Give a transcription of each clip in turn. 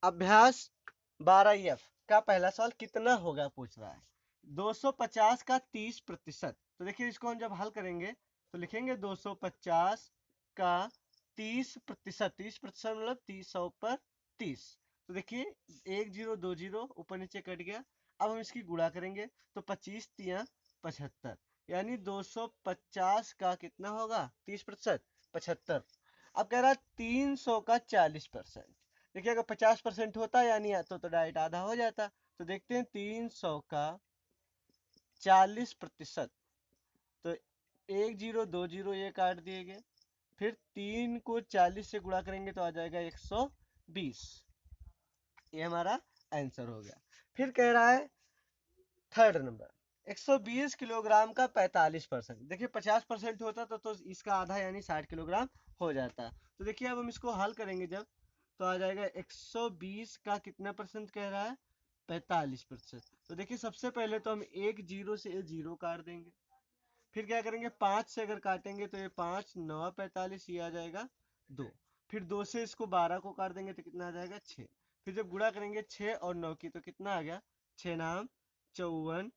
अभ्यास 12F का पहला सवाल कितना होगा पूछ रहा है। 250 का 30%। तो देखिए इसको हम जब हल करेंगे तो लिखेंगे 250 का 30%। 30% मतलब 300 पर 30। तो देखिए 1 0 2 0 ऊपर नीचे कट गया। अब हम इसकी गुणा करेंगे तो 25 तिया 75, यानी 250 का कितना होगा 30%, 75। अब कह रहा है 300 का 40%। देखिए अगर 50% होता यानी तो डायरेक्ट आधा हो जाता। तो देखते हैं 300 का 40%। तो 1 0 2 0 ये काट दिए गए, फिर 3 को 40 से गुणा करेंगे तो आ जाएगा 120। ये हमारा आंसर हो गया। फिर कह रहा है थर्ड नंबर 120 किलोग्राम का 45%। देखिए 50% होता तो इसका आधा यानी 60 किलोग्राम हो जाता। तो देखिए अब हम इसको हल करेंगे जब, तो आ जाएगा 120 का कितना परसेंट कह रहा है 45%। तो देखिए सबसे पहले तो हम एक जीरो से जीरो काट देंगे, फिर क्या करेंगे 5 से अगर काटेंगे तो ये 5 9 45, ये आ जाएगा 2। फिर 2 से इसको 12 को काट देंगे तो कितना आ जाएगा 6। फिर जब गुणा करेंगे 6 और 9 की तो कितना आ गया 6 नाम 54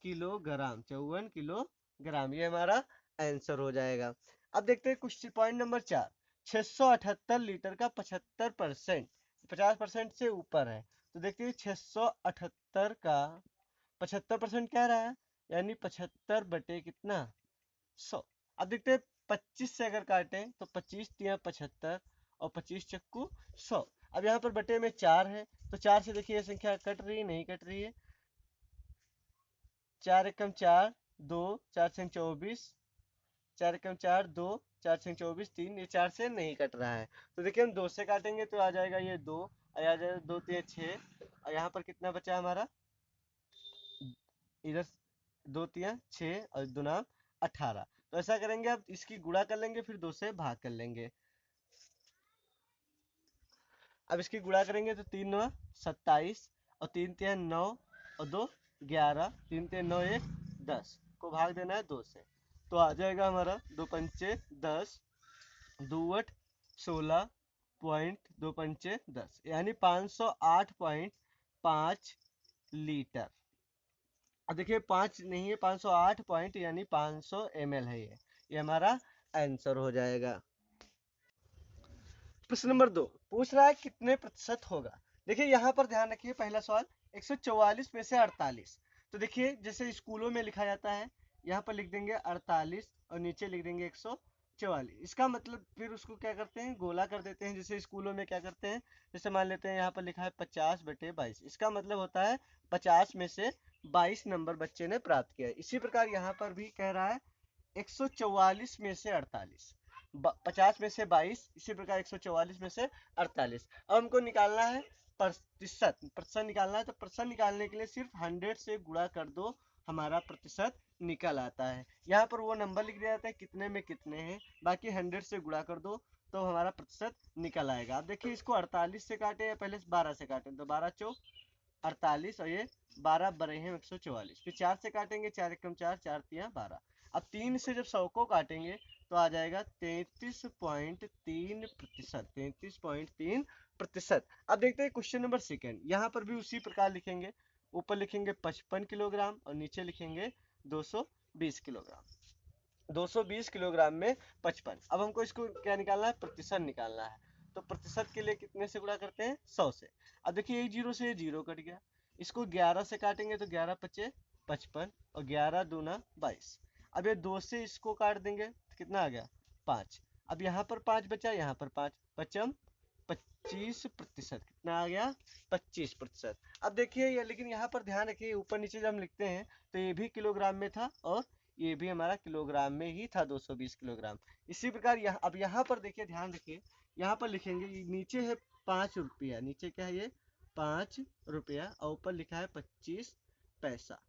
किलोग्राम। 54 किलोग्राम ये हमारा आंसर हो जाएगा। अब देखते हैं क्वेश्चन पॉइंट नंबर 4। 678 लीटर का 75%, 50% से ऊपर है। तो देखते हैं 678 का 75% क्या रहा है, यानी 75 बटे कितना 100। अब देखते हैं 25 से अगर काटें तो 25 तिया 75 और 25 चक्कू 100। अब यहाँ पर बटे में 4 है तो 4 से देखिए ये संख्या कट रही है, नहीं कट रही है। 4 एकम 4 2 4 छंग 24, 4 एकम 4 2 4 छंग 24 3, ये 4 से नहीं कट रहा है। तो देखिए हम 2 से काटेंगे तो आ जाएगा ये 2, आ जाएगा 2 तिया 6, और यहाँ पर कितना बचा हमारा, इधर 2 तिया 6 और 2 नाम 18। तो ऐसा करेंगे अब इसकी गुणा कर लेंगे फिर 2 से भाग कर लेंगे। अब इसकी गुणा करेंगे तो 3 9 27 और 3 3 9 और 2 11, 3 3 9 1 10 को भाग देना है 2 से। तो आ जाएगा हमारा 2 पंचे 10, 2 8 16 पॉइंट 2 पंचे 10, यानी 508.5 लीटर। अब देखिए 5 नहीं है 508 पॉइंट यानी 500 ml है ये हमारा आंसर हो जाएगा। प्रश्न नंबर 2 पूछ रहा है कितने प्रतिशत होगा। देखिए यहाँ पर ध्यान रखिए पहला सवाल 144 में से 48। तो देखिए जैसे स्कूलों में लिखा जाता है, यहाँ पर लिख देंगे 48 और नीचे लिख देंगे 144। इसका मतलब फिर उसको क्या करते हैं गोला कर देते हैं। जैसे स्कूलों में क्या करते हैं, जैसे मान लेते हैं यहाँ पर लिखा है 50 बटे 22, इसका मतलब होता है 50 में से 22 नंबर बच्चे ने प्राप्त किया। इसी प्रकार यहाँ पर भी कह रहा है 144 में से 48, 50 में से 22, इसी प्रकार 144 में से 48। अब हमको निकालना है प्रतिशत, प्रतिशत निकालना है। तो प्रतिशत निकालने के लिए सिर्फ 100 से गुणा कर दो, हमारा प्रतिशत निकल आता है। यहाँ पर वो नंबर लिख दिया जाता है कितने में कितने हैं, बाकी 100 से गुणा कर दो तो हमारा प्रतिशत निकल आएगा। अब देखिए इसको 48 से काटे या पहले 12 से काटे, तो 12 चौक 48 और ये 12 बड़े हैं 144। फिर 4 से काटेंगे, 4 एकम 4 4 तिया 12। अब 3 से जब 100 को काटेंगे तो आ जाएगा 33.3%, 33.3%। अब देखते हैं क्वेश्चन नंबर सेकेंड। यहाँ पर भी उसी प्रकार लिखेंगे, ऊपर लिखेंगे 55 किलोग्राम और नीचे लिखेंगे 220 किलोग्राम। 220 किलोग्राम में 55। अब हमको इसको क्या निकालना है, प्रतिशत निकालना है। तो प्रतिशत के लिए कितने से गुणा करते हैं 100 से। अब देखिए एक जीरो से जीरो कट गया, इसको 11 से काटेंगे तो 11 पचे 55 और 11 दूना 22। अब ये 2 से इसको काट देंगे तो कितना आ गया 5। अब यहाँ पर 5 बचा, यहाँ पर 5, पचम 25%, कितना आ गया 25%। अब देखिए ये, लेकिन यहाँ पर ध्यान रखिए ऊपर नीचे जब हम लिखते हैं तो ये भी किलोग्राम में था और ये भी हमारा किलोग्राम में ही था 220 किलोग्राम। इसी प्रकार यहाँ, अब यहाँ पर देखिए ध्यान रखिए, यहाँ पर लिखेंगे नीचे है 5 रुपया, नीचे क्या है ये 5 रुपया और ऊपर लिखा है 25 पैसा,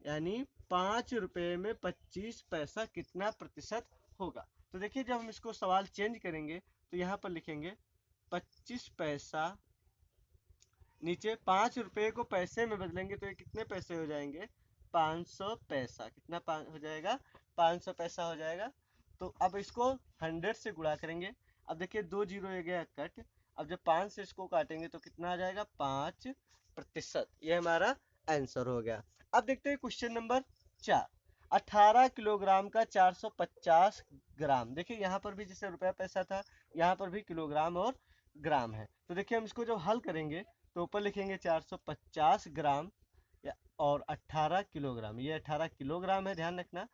यानी 5 रुपए में 25 पैसा कितना प्रतिशत होगा। तो देखिए जब हम इसको सवाल चेंज करेंगे तो यहाँ पर लिखेंगे 25 पैसा, नीचे 5 रुपए को पैसे में बदलेंगे तो ये कितने पैसे हो जाएंगे 500 पैसा। कितना हो जाएगा 500 पैसा हो जाएगा। तो अब इसको 100 से गुणा करेंगे। अब देखिए 2 जीरो ये गया कट, अब जब 5 से इसको काटेंगे तो कितना आ जाएगा 5%। ये हमारा आंसर हो गया। अब देखते हैं क्वेश्चन नंबर 4। 18 किलोग्राम का 450 ग्राम। देखिए यहाँ पर भी जैसे रुपया पैसा था, यहाँ पर भी किलोग्राम और ग्राम है। तो देखिए हम इसको जब हल करेंगे तो ऊपर लिखेंगे 450 ग्राम और 18 किलोग्राम। ये 18 किलोग्राम है, ध्यान रखना।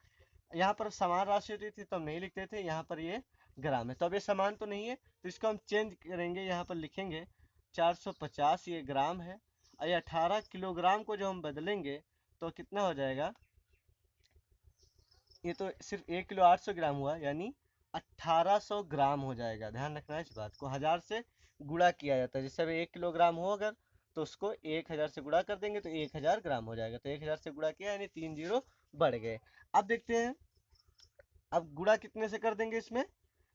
यहाँ पर समान राशि होती थी तो हम नहीं लिखते थे, यहाँ पर ये ग्राम है। तो अब ये समान तो नहीं है तो इसको हम चेंज करेंगे, यहाँ पर लिखेंगे 450 ये ग्राम है और ये 18 किलोग्राम को जो हम बदलेंगे तो कितना हो जाएगा, ये तो सिर्फ 1 किलो 800 ग्राम हुआ, यानी 1800 ग्राम हो जाएगा। ध्यान रखना है इस बात को, 1000 से गुणा किया जाता है। जैसे अभी 1 किलोग्राम हो अगर तो उसको 1000 से गुणा कर देंगे तो 1000 ग्राम हो जाएगा। तो 1000 से गुणा किया यानी 3 जीरो बढ़ गए। अब देखते हैं, अब गुणा कितने से कर देंगे इसमें,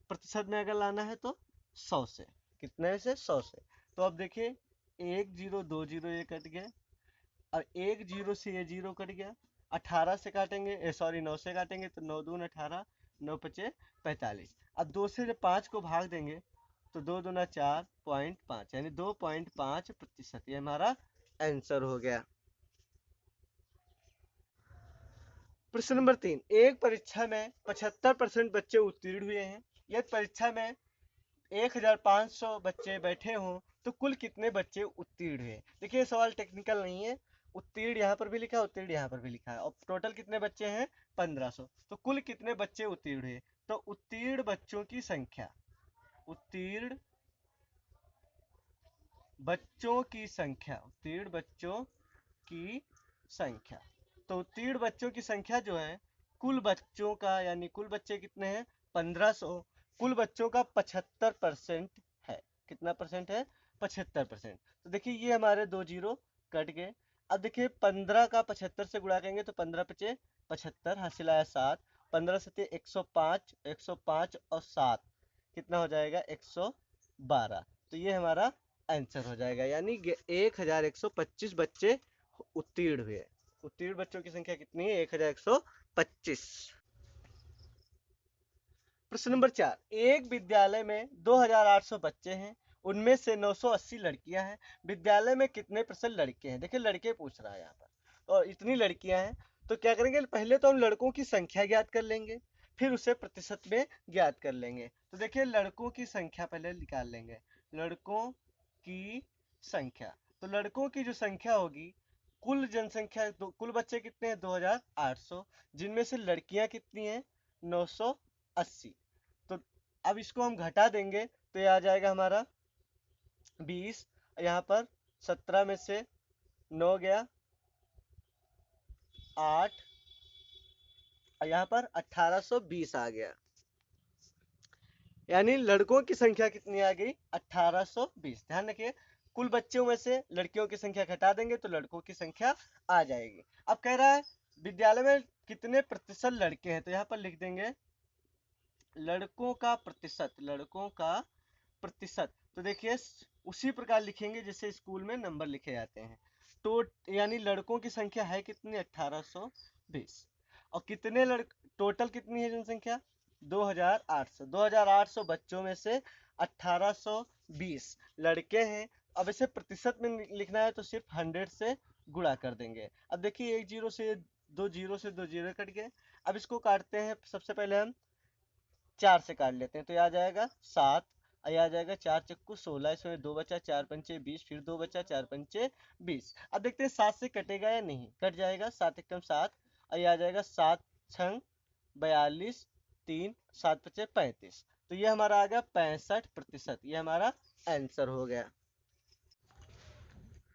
प्रतिशत में अगर लाना है तो 100 से। कितने से, 100 से। तो अब देखिए 1 जीरो 2 जीरो ये कट गया और 1 जीरो से ये जीरो कट गया। 18 से काटेंगे, सॉरी 9 से काटेंगे तो 9 दूना 18, 9 पचे 45। अब 2 से जब 5 को भाग देंगे तो 2 दूना 4.5 यानी 2.5%। ये हमारा आंसर हो गया। प्रश्न नंबर 3। एक परीक्षा में 75% बच्चे उत्तीर्ण हुए हैं। यदि परीक्षा में 1500 बच्चे बैठे हों तो कुल कितने बच्चे उत्तीर्ण हुए। देखिए सवाल टेक्निकल नहीं है, उत्तीर्ण यहाँ पर भी लिखा है, उत्तीर्ण यहाँ पर भी लिखा है और टोटल कितने बच्चे हैं 1500। तो कुल कितने बच्चे उत्तीर्ण हुए, तो उत्तीर्ण बच्चों की संख्या, उत्तीर्ण बच्चों की संख्या, उत्तीर्ण बच्चों की संख्या। तो उत्तीर्ण बच्चों की संख्या जो है कुल बच्चों का, यानी कुल बच्चे कितने हैं 1500, कुल बच्चों का 75% है। कितना परसेंट है, 75%। तो देखिए ये हमारे 2 जीरो कट गए। अब देखिए 15 का 75 से गुणा करेंगे तो 15 पचे 75, हासिल आया 7, 15 सत्ते 105, 105 और 7 कितना हो जाएगा 112। तो ये हमारा आंसर हो जाएगा, यानी 1125 बच्चे उत्तीर्ण हुए। उत्तीर्ण बच्चों की संख्या कितनी है, 1125। प्रश्न नंबर 4। एक विद्यालय में 2800 बच्चे हैं, उनमें से 980 लड़कियां हैं। विद्यालय में कितने प्रतिशत लड़के हैं। देखिए लड़के पूछ रहा है यहाँ पर, और इतनी लड़कियां हैं तो क्या करेंगे, पहले तो हम लड़कों की संख्या ज्ञात कर लेंगे, फिर उसे प्रतिशत में ज्ञात कर लेंगे। तो देखिए लड़कों की संख्या पहले निकाल लेंगे, लड़कों की संख्या। तो लड़कों की जो संख्या होगी, कुल जनसंख्या कुल बच्चे कितने हैं 2800, जिनमें से लड़कियां कितनी हैं 980। तो अब इसको हम घटा देंगे तो ये आ जाएगा हमारा 20, यहाँ पर 17 में से 9 गया 8 और यहाँ पर 1820 आ गया, यानी लड़कों की संख्या कितनी आ गई 1820। ध्यान रखिए कुल बच्चों में से लड़कियों की संख्या घटा देंगे तो लड़कों की संख्या आ जाएगी। अब कह रहा है विद्यालय में कितने प्रतिशत लड़के हैं, तो यहाँ पर लिख देंगे लड़कों का प्रतिशत, लड़कों का प्रतिशत। तो देखिए उसी प्रकार लिखेंगे जैसे स्कूल में नंबर लिखे जाते हैं। तो यानी लड़कों की संख्या है कितनी 1820 और कितने टोटल कितनी है जनसंख्या 2800। 2800 बच्चों में से 1820 लड़के हैं। अब इसे प्रतिशत में लिखना है तो सिर्फ 100 से गुणा कर देंगे। अब देखिए 1 जीरो से 2 जीरो से 2 जीरो कट गए। अब इसको काटते हैं, सबसे पहले हम 4 से काट लेते हैं तो ये आ जाएगा 7, ये आ जाएगा 4 चक्कू 16, इसमें 2 बचा 4 पंचे 20, फिर 2 बचा 4 पंचे 20। अब देखते हैं 7 से कटेगा या नहीं, कट जाएगा 7 एकम 7, ये आ जाएगा 7 छंग 42, 3 7 पचे 35। तो ये हमारा आ गया 65%। ये हमारा आंसर हो गया।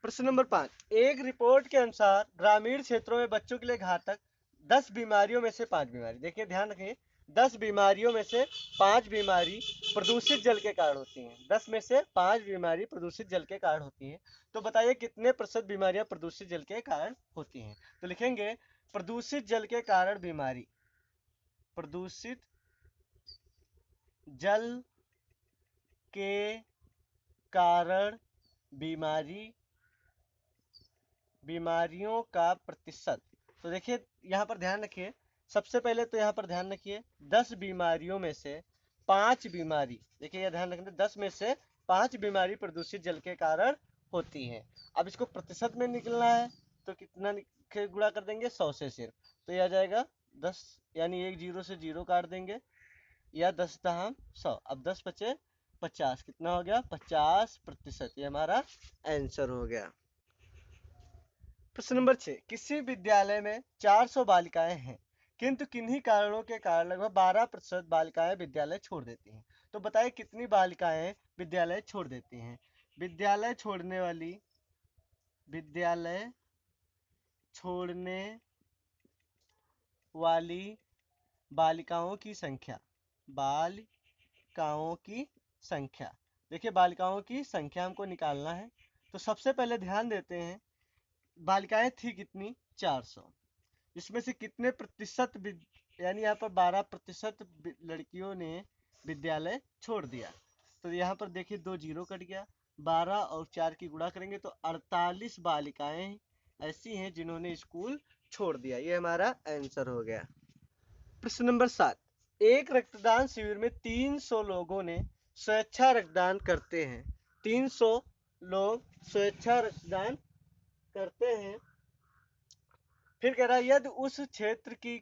प्रश्न नंबर 5। एक रिपोर्ट के अनुसार ग्रामीण क्षेत्रों में बच्चों के लिए घातक 10 बीमारियों में से 5 बीमारी, देखिए ध्यान रखिए 10 बीमारियों में से 5 बीमारी प्रदूषित जल के कारण होती हैं। 10 में से 5 बीमारी प्रदूषित जल के कारण होती हैं। तो बताइए कितने प्रतिशत बीमारियां प्रदूषित जल के कारण होती हैं। तो लिखेंगे प्रदूषित जल के कारण बीमारी, प्रदूषित जल के कारण बीमारी, बीमारियों का प्रतिशत। तो देखिए यहाँ पर ध्यान रखिए, सबसे पहले तो यहाँ पर ध्यान रखिए 10 बीमारियों में से 5 बीमारी, देखिए यह ध्यान रखना 10 में से 5 बीमारी प्रदूषित जल के कारण होती हैं। अब इसको प्रतिशत में निकलना है तो कितना गुणा कर देंगे, 100 से सिर्फ, तो यह आ जाएगा 10, यानी एक जीरो से जीरो काट देंगे, या 10 दहम 100, अब 10 बचे 50, कितना हो गया, 50%। ये हमारा आंसर हो गया। प्रश्न नंबर 6, किसी विद्यालय में 400 बालिकाएं हैं, किंतु किन्हीं कारणों के कारण लगभग 12% बालिकाएं विद्यालय छोड़ देती हैं। तो बताइए कितनी बालिकाएं विद्यालय छोड़ देती हैं। विद्यालय छोड़ने वाली बालिकाओं की संख्या, देखिए बालिकाओं की संख्या हमको निकालना है। तो सबसे पहले ध्यान देते हैं, बालिकाएं थी कितनी, 400, जिसमें से कितने प्रतिशत, यानी यहाँ पर 12% लड़कियों ने विद्यालय छोड़ दिया। तो यहाँ पर देखिए 2 जीरो कट गया, 12 और 4 की गुणा करेंगे तो 48 बालिकाएं ऐसी हैं जिन्होंने स्कूल छोड़ दिया। ये हमारा आंसर हो गया। प्रश्न नंबर 7, एक रक्तदान शिविर में 300 लोगों ने स्वेच्छा रक्तदान करते हैं। 300 लोग स्वेच्छा रक्तदान करते हैं। फिर कह रहा है यदि उस क्षेत्र की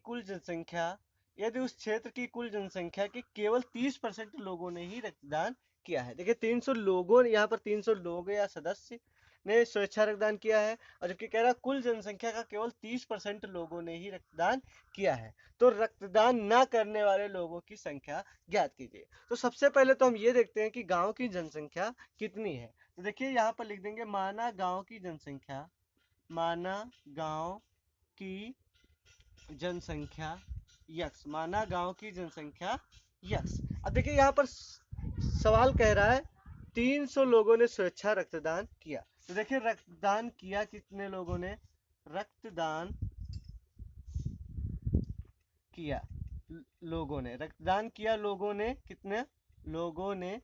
कुल जनसंख्या के केवल 30% लोगों ने ही रक्तदान किया है। देखिए 300 लोगों ने, यहाँ पर 300 लोग या सदस्य ने स्वेच्छा रक्तदान किया है, और जबकि कह रहा कुल जनसंख्या का केवल 30% लोगों ने ही रक्तदान किया है। तो रक्तदान न करने वाले लोगों की संख्या ज्ञात कीजिए। तो सबसे पहले तो हम ये देखते हैं कि गांव की जनसंख्या कितनी है। तो देखिए यहाँ पर लिख देंगे माना गांव की जनसंख्या, माना गांव की जनसंख्या यक्स, माना गांव की जनसंख्या यक्स। अब देखिए यहाँ पर सवाल कह रहा है 300 लोगों ने स्वेच्छा रक्तदान किया। तो देखिए रक्तदान किया कितने लोगों ने, रक्तदान किया लोगों ने कितने लोगों ने,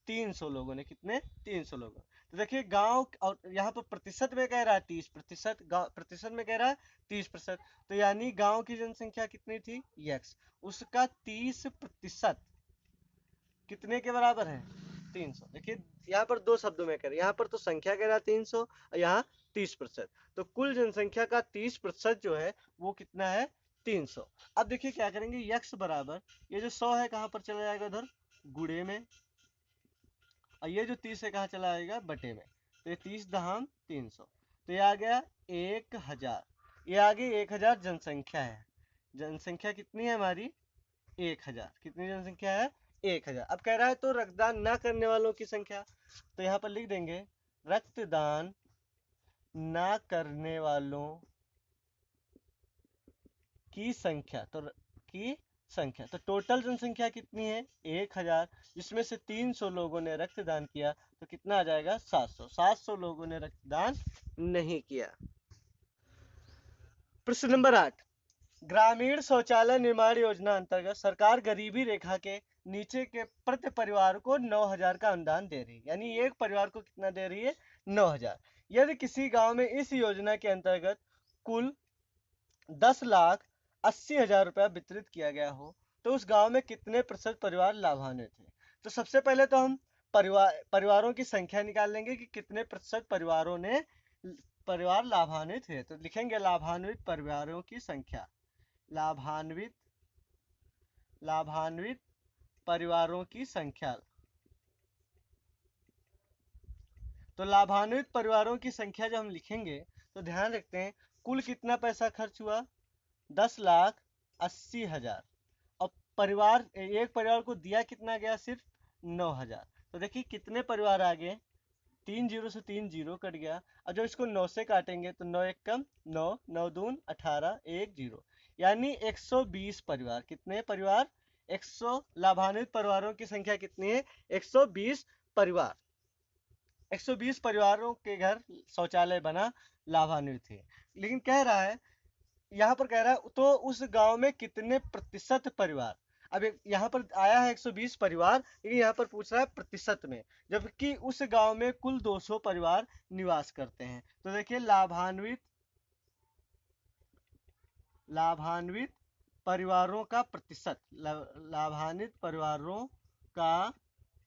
300 लोगों ने, कितने, 300 लोगों। तो देखिए गांव, और यहाँ पर प्रतिशत में कह रहा है 30%, प्रतिशत में कह रहा है 30%, तो यानी गांव की जनसंख्या कितनी थी, यक्स, उसका 30% कितने के बराबर है, 300। देखिए यहाँ पर दो शब्दों में कह रहे हैं, यहाँ पर तो संख्या कह रहा है 300 और यहाँ 30%, तो कुल जनसंख्या का 30% जो है वो कितना है, 300। अब देखिए क्या करेंगे, यक्स बराबर, ये जो 100 है कहाँ पर चला जाएगा, उधर गुणे में, और ये जो 30 है कहाँ चला जाएगा, बटे में, तो ये 30 दहम 300, तो ये आ गया 1000। ये आ गई 1000 जनसंख्या है। जनसंख्या कितनी है हमारी, 1000। कितनी जनसंख्या है, 1000। अब कह रहा है तो रक्तदान न करने वालों की संख्या, तो यहाँ पर लिख देंगे रक्तदान न करने वालों की संख्या, तो टोटल जनसंख्या कितनी है, 1000, जिसमें से 300 लोगों ने रक्तदान किया, तो कितना आ जाएगा, 700 लोगों ने रक्तदान नहीं किया। प्रश्न नंबर 8, ग्रामीण शौचालय निर्माण योजना अंतर्गत सरकार गरीबी रेखा के नीचे के प्रति परिवार को 9000 का अनुदान दे रही है, यानी एक परिवार को कितना दे रही है, 9000। यदि किसी गांव में इस योजना के अंतर्गत कुल 10,80,000 रुपया वितरित किया गया हो, तो उस गांव में कितने प्रतिशत परिवार लाभान्वित हैं। तो सबसे पहले तो हम परिवारों की संख्या निकाल लेंगे कि कितने प्रतिशत परिवार लाभान्वित है। तो लिखेंगे लाभान्वित परिवारों की संख्या, लाभान्वित परिवारों की संख्या। तो लाभान्वित परिवारों की संख्या जब हम लिखेंगे तो ध्यान रखते हैं कुल कितना पैसा खर्च हुआ, 10,80,000, और एक परिवार को दिया कितना गया, सिर्फ 9000। तो देखिए कितने परिवार आ गए, 3 जीरो से 3 जीरो कट गया, और जब इसको 9 से काटेंगे तो 9 एक कम 9, 9 दून 18, 1 जीरो, यानी 120 परिवार। कितने परिवार, 100। लाभान्वित परिवारों की संख्या कितनी है, 120 परिवार। 120 परिवारों के घर शौचालय बना, लाभान्वित है। लेकिन कह रहा है, यहाँ पर कह रहा है तो उस गांव में कितने प्रतिशत परिवार। अब यहाँ पर आया है 120 परिवार, लेकिन यहाँ पर पूछ रहा है प्रतिशत में, जबकि उस गांव में कुल 200 परिवार निवास करते हैं। तो देखिए लाभान्वित परिवारों का प्रतिशत, लाभान्वित परिवारों का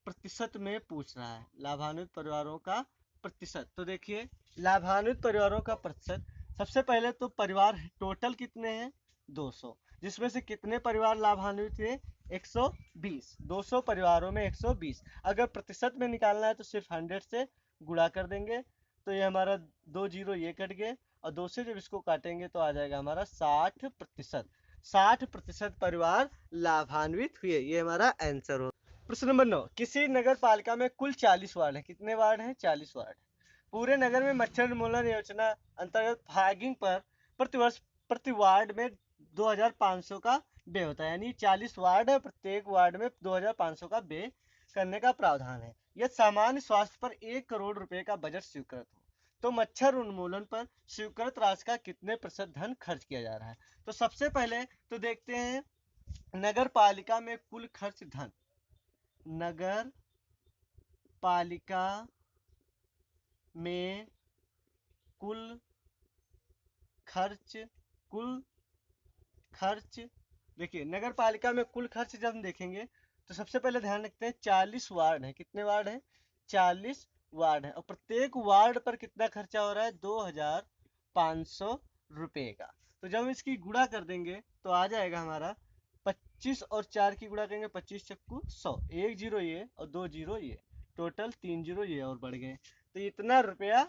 प्रतिशत में पूछ रहा है, लाभान्वित परिवारों का प्रतिशत। तो देखिए लाभान्वित परिवारों का प्रतिशत, सबसे पहले तो परिवार टोटल कितने हैं 200, जिसमें से कितने परिवार लाभान्वित हुए 120, 200 परिवारों में 120। अगर प्रतिशत में निकालना है तो सिर्फ 100 से गुणा कर देंगे, तो ये हमारा 2 जीरो ये कट गए, और 2 से जब इसको काटेंगे तो आ जाएगा हमारा 60%। 60% परिवार लाभान्वित हुए, ये हमारा आंसर हो। प्रश्न नंबर 9, किसी नगर पालिका में कुल 40 वार्ड है। कितने वार्ड हैं 40 वार्ड। पूरे नगर में मच्छर उन्मूलन योजना अंतर्गत फॉगिंग पर प्रतिवर्ष प्रति वार्ड में 2500 का व्यय होता है, यानी 40 वार्ड है, प्रत्येक वार्ड में 2500 का व्यय करने का प्रावधान है। यह सामान्य स्वास्थ्य पर 1 करोड़ रुपए का बजट स्वीकृत हो, तो मच्छर उन्मूलन पर स्वीकृत राशि का कितने प्रतिशत धन खर्च किया जा रहा है। तो सबसे पहले तो देखते हैं नगर पालिका में कुल खर्च धन। नगर पालिका में कुल खर्च देखिए नगर पालिका में कुल खर्च जब हम देखेंगे तो सबसे पहले ध्यान रखते हैं 40 वार्ड है। कितने वार्ड हैं 40 वार्ड है, और प्रत्येक वार्ड पर कितना खर्चा हो रहा है 2500 रुपए का। तो जब हम इसकी गुणा कर देंगे तो आ जाएगा हमारा 25 और 4 की गुणा करेंगे 25 चक्कू 100, 1 जीरो ये और 2 जीरो ये, टोटल 3 जीरो ये और बढ़ गए। तो इतना रुपया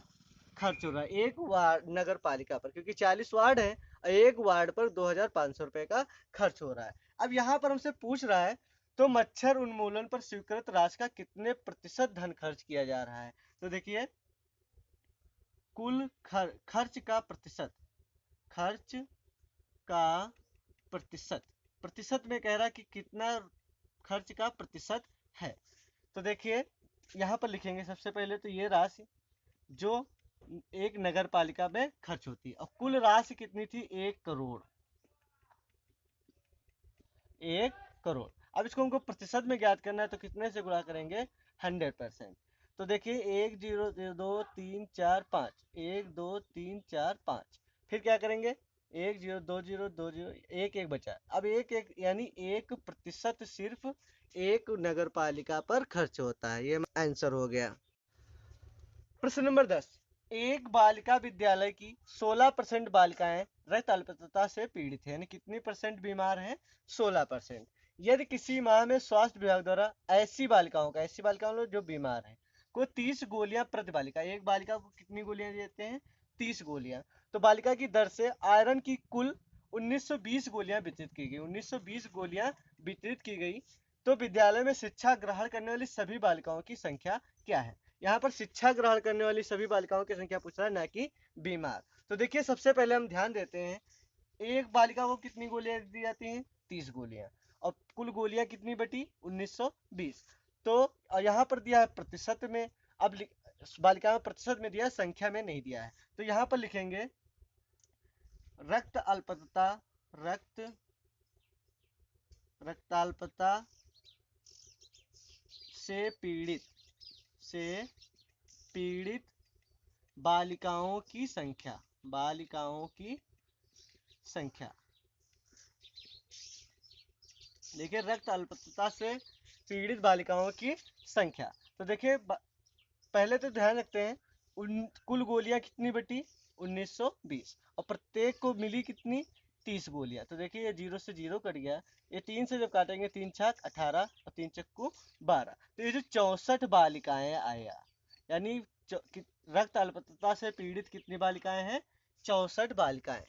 खर्च हो रहा है एक वार्ड नगर पालिका पर, क्योंकि 40 वार्ड है, एक वार्ड पर 2500 रुपए का खर्च हो रहा है। अब यहाँ पर हमसे पूछ रहा है तो मच्छर उन्मूलन पर स्वीकृत राशि का कितने प्रतिशत धन खर्च किया जा रहा है। तो देखिए कुल खर्च का प्रतिशत, खर्च का प्रतिशत, प्रतिशत में कह रहा है कि कितना खर्च का प्रतिशत है। तो देखिए यहाँ पर लिखेंगे सबसे पहले तो ये राशि जो एक नगर पालिका में खर्च होती है, और कुल राशि कितनी थी 1 करोड़, 1 करोड़। अब इसको हमको प्रतिशत में ज्ञात करना है तो कितने से गुणा करेंगे 100%। तो देखिए 1 0 2 3 4 5, 1 2 3 4 5, फिर क्या करेंगे 1 0 2 0 2 0 1 1 बचा। अब 1 1 यानी 1% सिर्फ एक नगर पालिका पर खर्च होता है, ये आंसर हो गया। प्रश्न नंबर 10, एक बालिका विद्यालय की 16% बालिकाएं रक्त अल्पता से पीड़ित है, यानी कितनी परसेंट बीमार हैं 16%। यदि किसी माह में स्वास्थ्य विभाग द्वारा ऐसी बालिकाओं जो बीमार हैं को 30 गोलियां प्रति बालिका, एक बालिका को कितनी गोलियां देते हैं 30 गोलियां, तो बालिका की दर से आयरन की कुल 1920 गोलियां वितरित की गई, 1920 गोलियां वितरित की गई, तो विद्यालय में शिक्षा ग्रहण करने वाली सभी बालिकाओं की संख्या क्या है। यहाँ पर शिक्षा ग्रहण करने वाली सभी बालिकाओं की संख्या पूछ रहा है, ना कि बीमार। तो देखिए सबसे पहले हम ध्यान देते हैं एक बालिका को कितनी गोलियां दी जाती हैं 30 गोलियां, और कुल गोलियां कितनी बटी 1920। तो यहाँ पर दिया है प्रतिशत में, अब बालिका में प्रतिशत में दिया है, संख्या में नहीं दिया है। तो यहाँ पर लिखेंगे रक्त अल्पता से पीड़ित बालिकाओं की संख्या, देखिए रक्त अल्पता से पीड़ित बालिकाओं की संख्या। तो देखिए पहले तो ध्यान रखते हैं कुल गोलियां कितनी बटी 1920, और प्रत्येक को मिली कितनी 30 गोलियां। तो देखिए ये 0 से 0 कट गया, ये 3 से जब काटेंगे 3 छक 18 और 3 चक्कू 12, तो ये जो 64 बालिकाएं आया, यानी रक्त अल्पता से पीड़ित कितनी बालिकाएं हैं 64 बालिकाएं।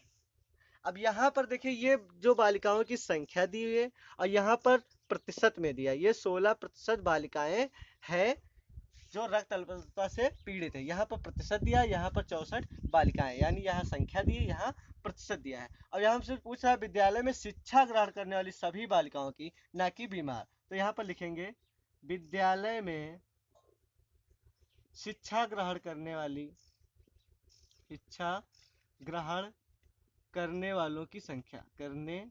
अब यहाँ पर देखिए ये जो बालिकाओं की संख्या दी हुई है और यहाँ पर प्रतिशत में दिया, ये 16% बालिकाएं हैं जो रक्त अल्पता से पीड़ित है। यहाँ पर प्रतिशत दिया, यहाँ पर 64 बालिकाएं, यानी यहाँ संख्या दी है, यहाँ प्रतिशत दिया है। और यहाँ हमसे पूछ रहा है विद्यालय में शिक्षा ग्रहण करने वाली सभी बालिकाओं की, ना कि बीमार। तो यहाँ पर लिखेंगे विद्यालय में शिक्षा ग्रहण करने वालों की संख्या, करने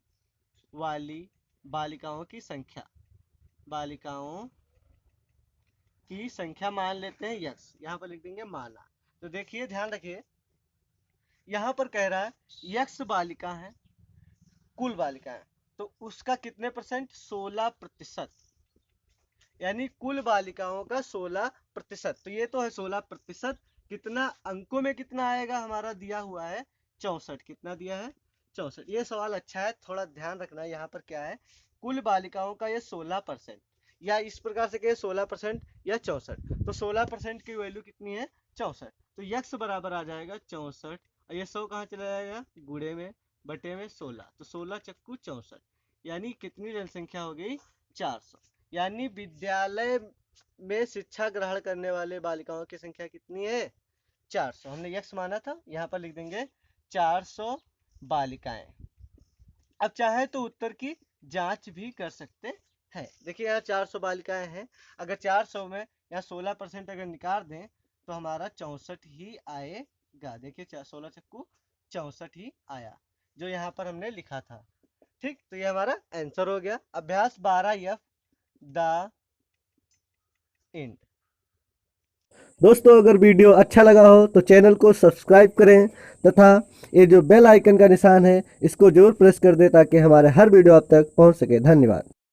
वाली बालिकाओं की संख्या मान लेते हैं यस, यहाँ पर लिख देंगे माना। तो देखिए ध्यान रखिए यहाँ पर कह रहा है यक्स बालिका है, कुल बालिका है, तो उसका कितने परसेंट 16%, यानी कुल बालिकाओं का 16%। तो ये तो है 16%, कितना अंकों में कितना आएगा हमारा दिया हुआ है 64। कितना दिया है 64। ये सवाल अच्छा है, थोड़ा ध्यान रखना। यहाँ पर क्या है, कुल बालिकाओं का ये 16%, या इस प्रकार से कहे 16% या 64। तो 16% की वैल्यू कितनी है 64। तो यक्स बराबर आ जाएगा 64, और ये 100 कहाँ चला जाएगा गुणे में बटे में 16, तो 16 चक्कू 64, यानी कितनी जनसंख्या हो गई 400। यानी विद्यालय में शिक्षा ग्रहण करने वाले बालिकाओं की संख्या कितनी है 400। हमने यक्स माना था, यहाँ पर लिख देंगे 400 बालिकाएं। अब चाहे तो उत्तर की जांच भी कर सकते हैं। देखिए यहाँ 400 बालिकाएं हैं, अगर 400 में यहाँ 16% अगर निकाल दें तो हमारा 64 ही आएगा। देखिए 16 चक्कू 64 ही आया, जो यहाँ पर हमने लिखा था। ठीक, तो ये हमारा आंसर हो गया। अभ्यास 12F द एंड। दोस्तों अगर वीडियो अच्छा लगा हो तो चैनल को सब्सक्राइब करें तथा ये जो बेल आइकन का निशान है इसको जरूर प्रेस कर दें ताकि हमारे हर वीडियो आप तक पहुंच सके। धन्यवाद।